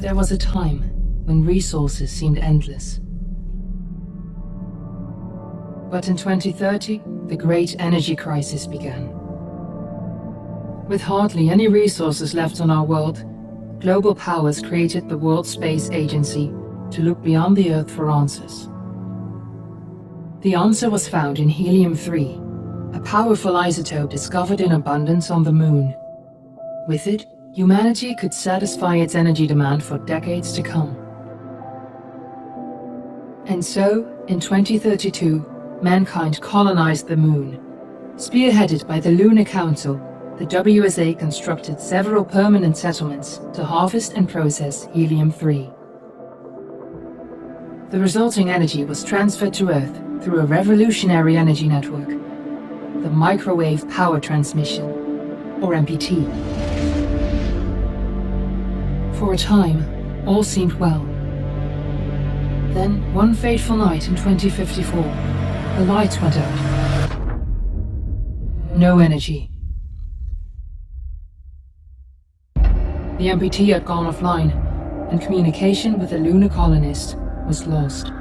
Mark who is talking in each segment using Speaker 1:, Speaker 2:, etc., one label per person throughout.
Speaker 1: There was a time when resources seemed endless. But in 2030, the great energy crisis began. With hardly any resources left on our world, global powers created the World Space Agency to look beyond the Earth for answers. The answer was found in helium-3, a powerful isotope discovered in abundance on the Moon. With it, humanity could satisfy its energy demand for decades to come. And so, in 2032, mankind colonized the Moon. Spearheaded by the Lunar Council, the WSA constructed several permanent settlements to harvest and process helium-3. The resulting energy was transferred to Earth through a revolutionary energy network, the Microwave Power Transmission, or MPT. For a time, all seemed well. Then, one fateful night in 2054, the lights went out. No energy. The MPT had gone offline, and communication with the lunar colonist was lost.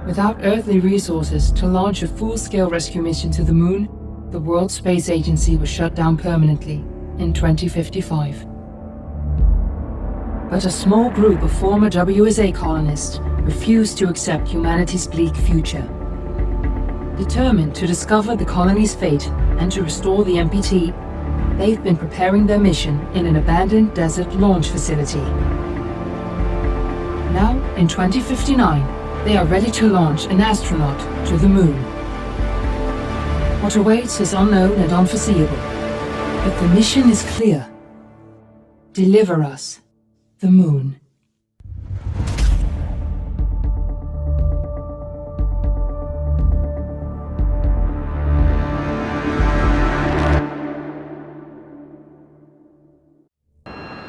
Speaker 1: Without earthly resources to launch a full-scale rescue mission to the Moon, the World Space Agency was shut down permanently in 2055. But a small group of former WSA colonists refused to accept humanity's bleak future. Determined to discover the colony's fate and to restore the MPT, they've been preparing their mission in an abandoned desert launch facility. Now, in 2059, they are ready to launch an astronaut to the Moon. What awaits is unknown and unforeseeable, but the mission is clear. Deliver us the Moon.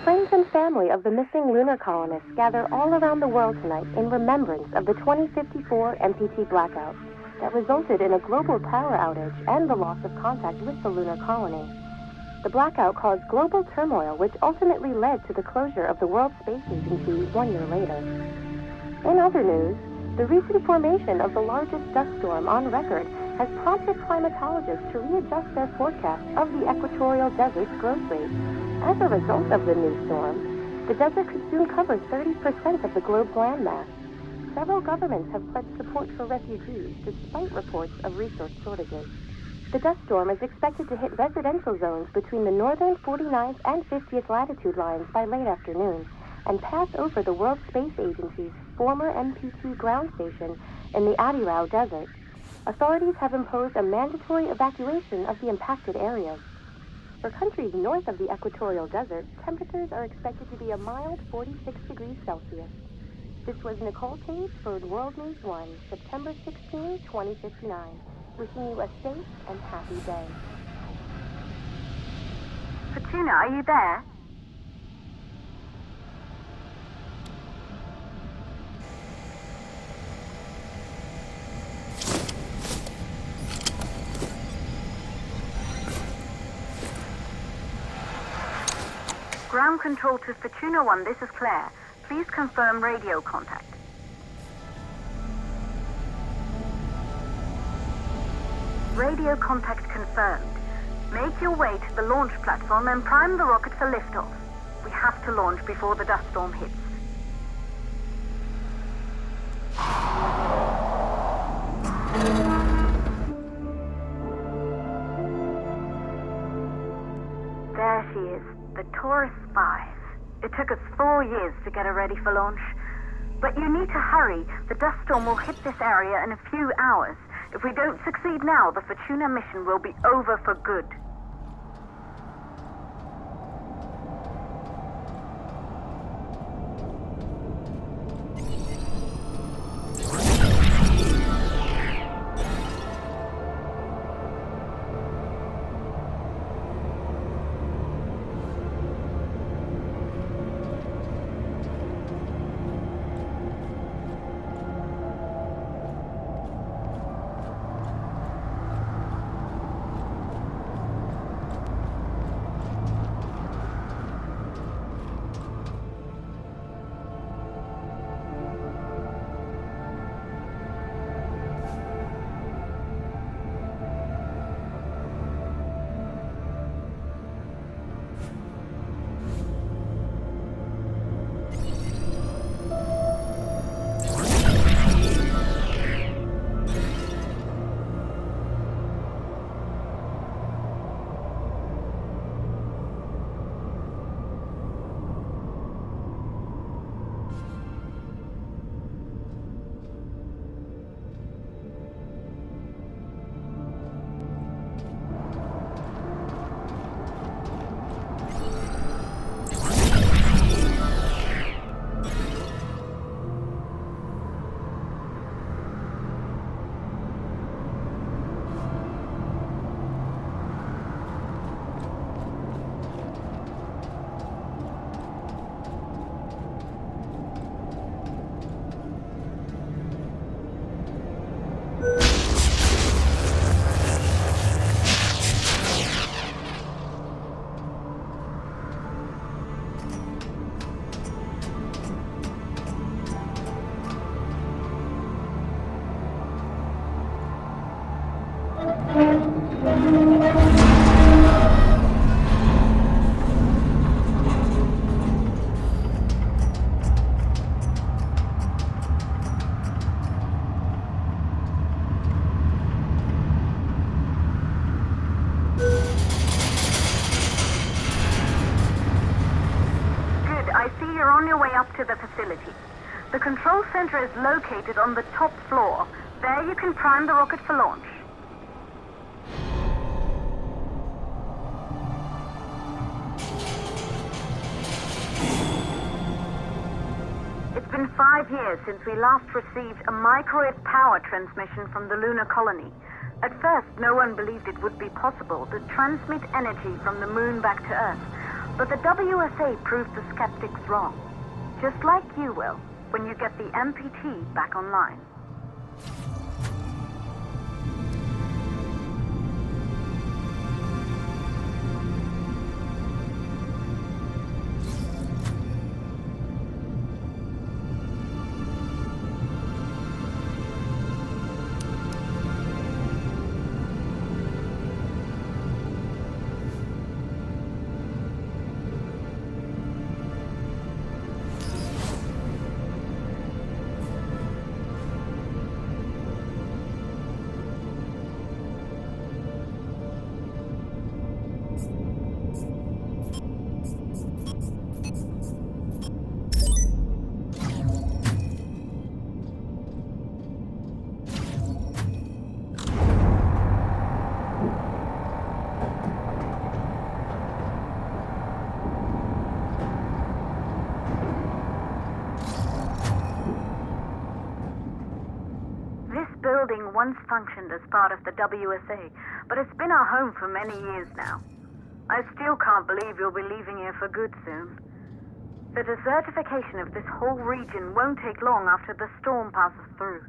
Speaker 2: Friends and family of the missing lunar colonists gather all around the world tonight in remembrance of the 2054 MPT blackout that resulted in a global power outage and the loss of contact with the lunar colony. The blackout caused global turmoil, which ultimately led to the closure of the World Space Agency 1 year later. In other news, the recent formation of the largest dust storm on record has prompted climatologists to readjust their forecast of the equatorial desert's growth rate. As a result of the new storm, the desert could soon cover 30% of the globe's landmass. Several governments have pledged support for refugees, despite reports of resource shortages. The dust storm is expected to hit residential zones between the northern 49th and 50th latitude lines by late afternoon, and pass over the World Space Agency's former MPT ground station in the Adirau Desert. Authorities have imposed a mandatory evacuation of the impacted areas. For countries north of the equatorial desert, temperatures are expected to be a mild 46 degrees Celsius. This was Nicole Cage for World News 1, September 16, 2059. Wishing you a safe and happy day.
Speaker 3: Fortuna, are you there? Ground control to Fortuna 1, this is Claire. Please confirm radio contact. Radio contact confirmed. Make your way to the launch platform and prime the rocket for liftoff. We have to launch before the dust storm hits. There she is, the Taurus 5. It took us 4 years to get her ready for launch. But you need to hurry. The dust storm will hit this area in a few hours. If we don't succeed now, the Fortuna mission will be over for good. To the facility. The control center is located on the top floor. There you can prime the rocket for launch. It's been 5 years since we last received a microwave power transmission from the lunar colony. At first, no one believed it would be possible to transmit energy from the moon back to Earth, but the WSA proved the skeptics wrong. Just like you will, when you get the MPT back online. Building once functioned as part of the WSA, but it's been our home for many years now. I still can't believe you'll be leaving here for good soon. The desertification of this whole region won't take long after the storm passes through.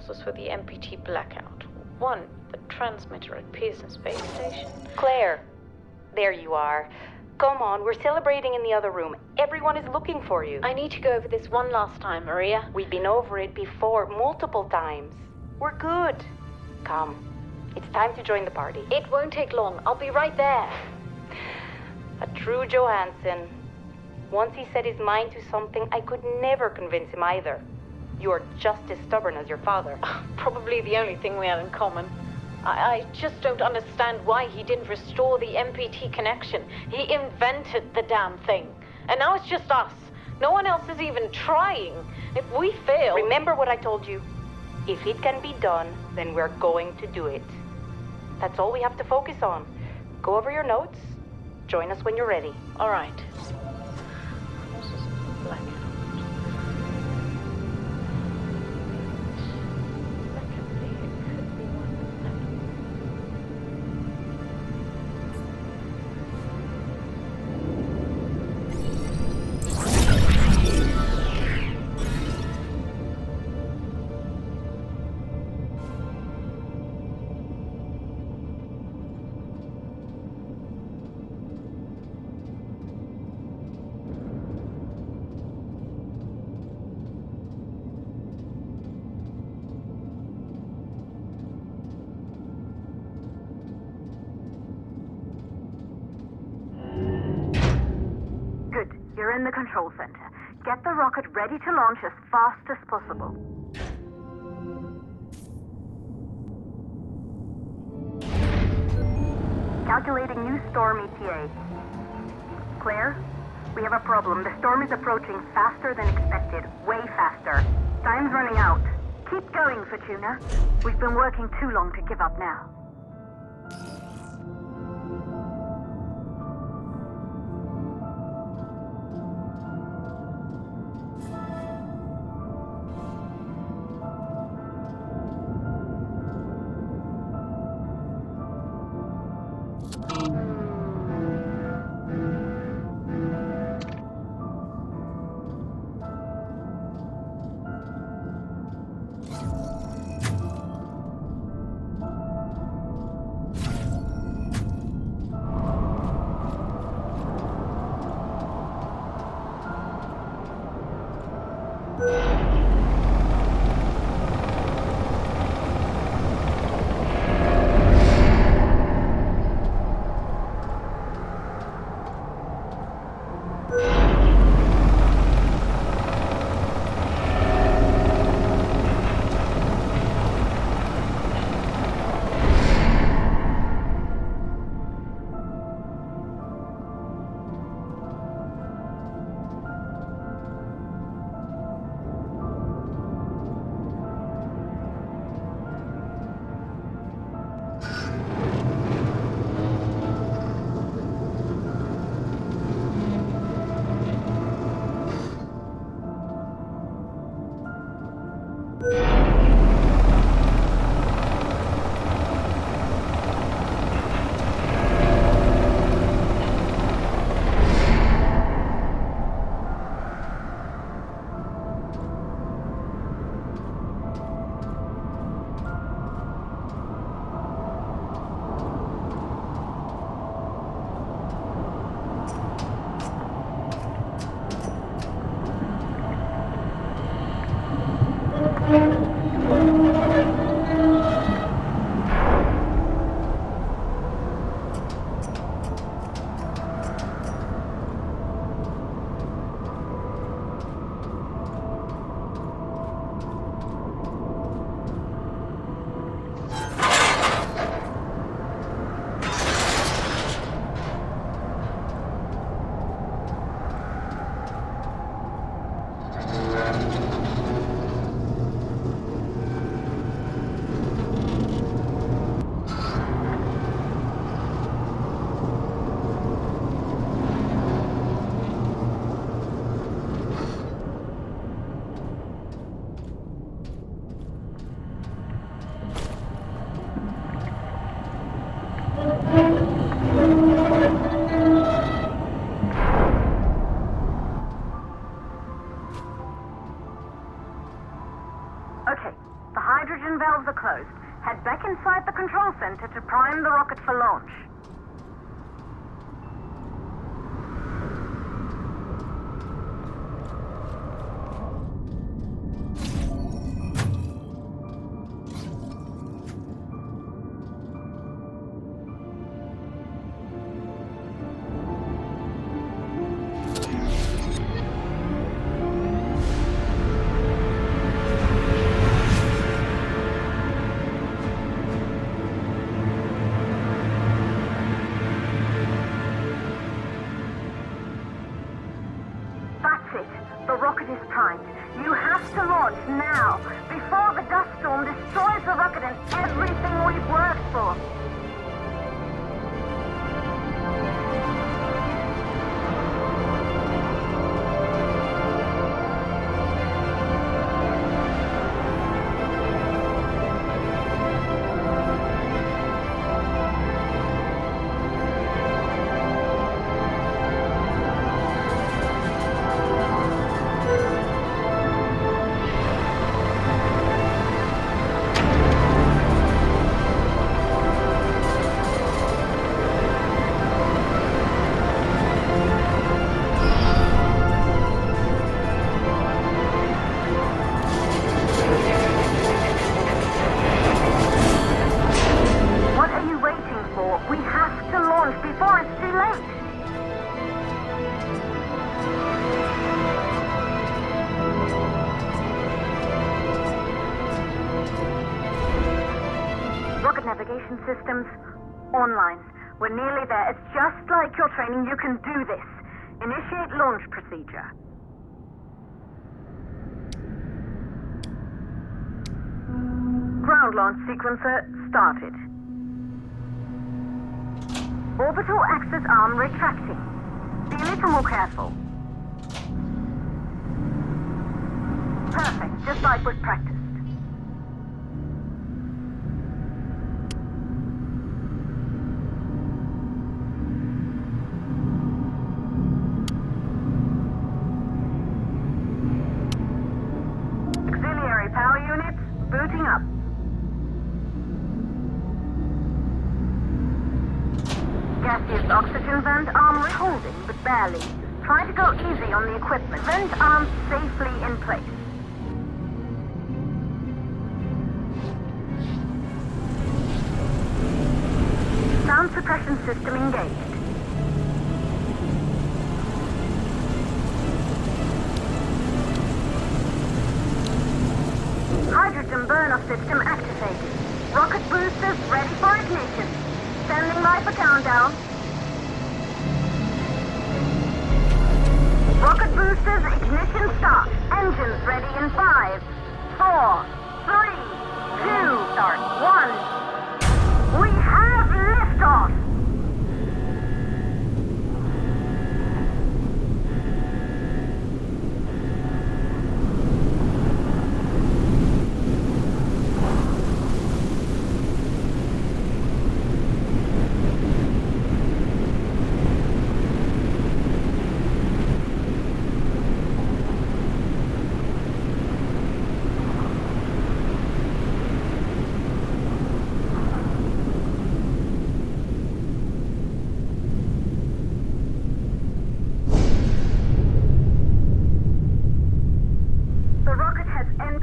Speaker 4: causes for the MPT blackout. 1, the transmitter at Pearson Space Station.
Speaker 5: Claire, there you are. Come on, we're celebrating in the other room. Everyone is looking for you.
Speaker 4: I need to go over this one last time, Maria.
Speaker 5: We've been over it before, multiple times. We're good. Come. It's time to join the party.
Speaker 4: It won't take long. I'll be right there.
Speaker 5: A true Johansson. Once he set his mind to something, I could never convince him either. You're just as stubborn as your father.
Speaker 4: Probably the only thing we have in common. I just don't understand why he didn't restore the MPT connection. He invented the damn thing. And now it's just us. No one else is even trying. If we fail...
Speaker 5: Remember what I told you. If it can be done, then we're going to do it. That's all we have to focus on. Go over your notes. Join us when you're ready.
Speaker 4: All right. Blackout. Secondly, it could be one
Speaker 3: Good. You're in the control center. Get the rocket ready to launch as fast as possible. Calculating new storm ETA. Claire, we have a problem. The storm is approaching faster than expected. Way faster. Time's running out. Keep going, Fortuna. We've been working too long to give up now. Okay, the hydrogen valves are closed. Head back inside the control center to prime the rocket for launch. rocket is primed. You have to launch now, before the dust storm destroys the rocket and everything we've worked for. Navigation systems online. We're nearly there. It's just like your training. You can do this. Initiate launch procedure. Ground launch sequencer started. Orbital axis arm retracting. Be a little more careful. Perfect, just like was practiced. Auxiliary power units booting up. Gaseous oxygen vent arm holding, but barely. Try to go easy on the equipment. Vent arm safely in place. Sound suppression system engaged. Hydrogen burn-off system activated. Rocket boosters ready for ignition. Standing by for countdown. Rocket boosters ignition start. Engines ready in 5, 4, 3, 2, start 1. We have liftoff.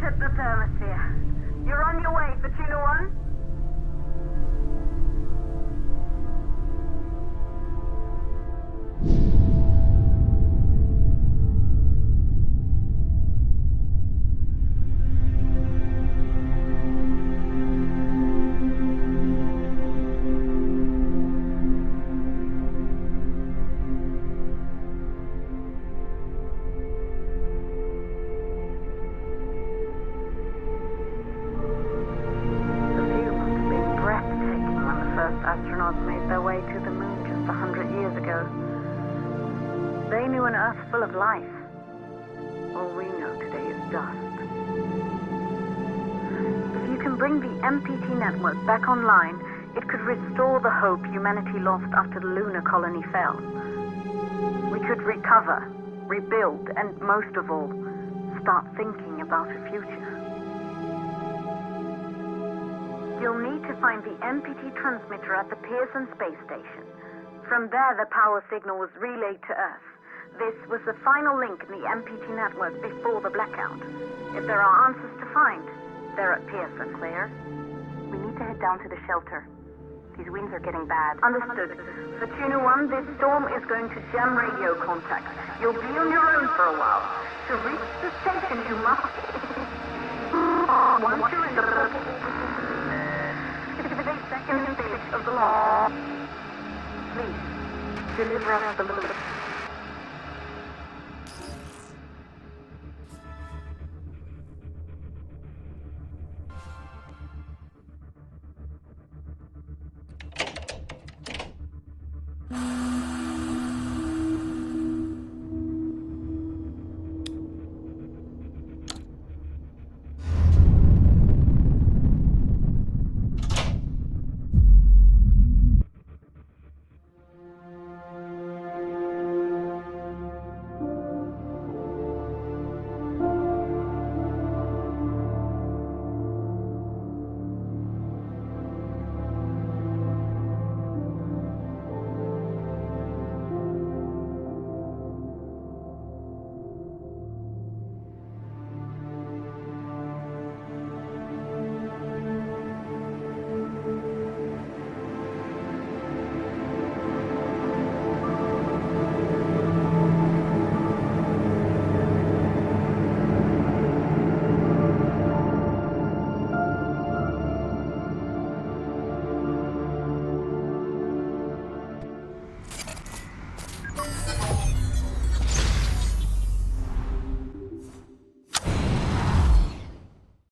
Speaker 3: The thermosphere. You're on your way, Fortuna 1. Astronauts made their way to the moon just 100 years ago. They knew an Earth full of life. All we know today is dust. If you can bring the MPT network back online, it could restore the hope humanity lost after the lunar colony fell. We could recover, rebuild, and most of all, start thinking about a future. You'll need to find the MPT transmitter at the Pearson space station. From there, the power signal was relayed to Earth. This was the final link in the MPT network before the blackout. If there are answers to find, they're at Pearson. Clear? We need to head down to the shelter. These winds are getting bad. Understood. Fortuna 1, this storm is going to jam radio contact. You'll be on your own for a while. To reach the station, you must... Once you're in the... Second stage of the law. Please, deliver us the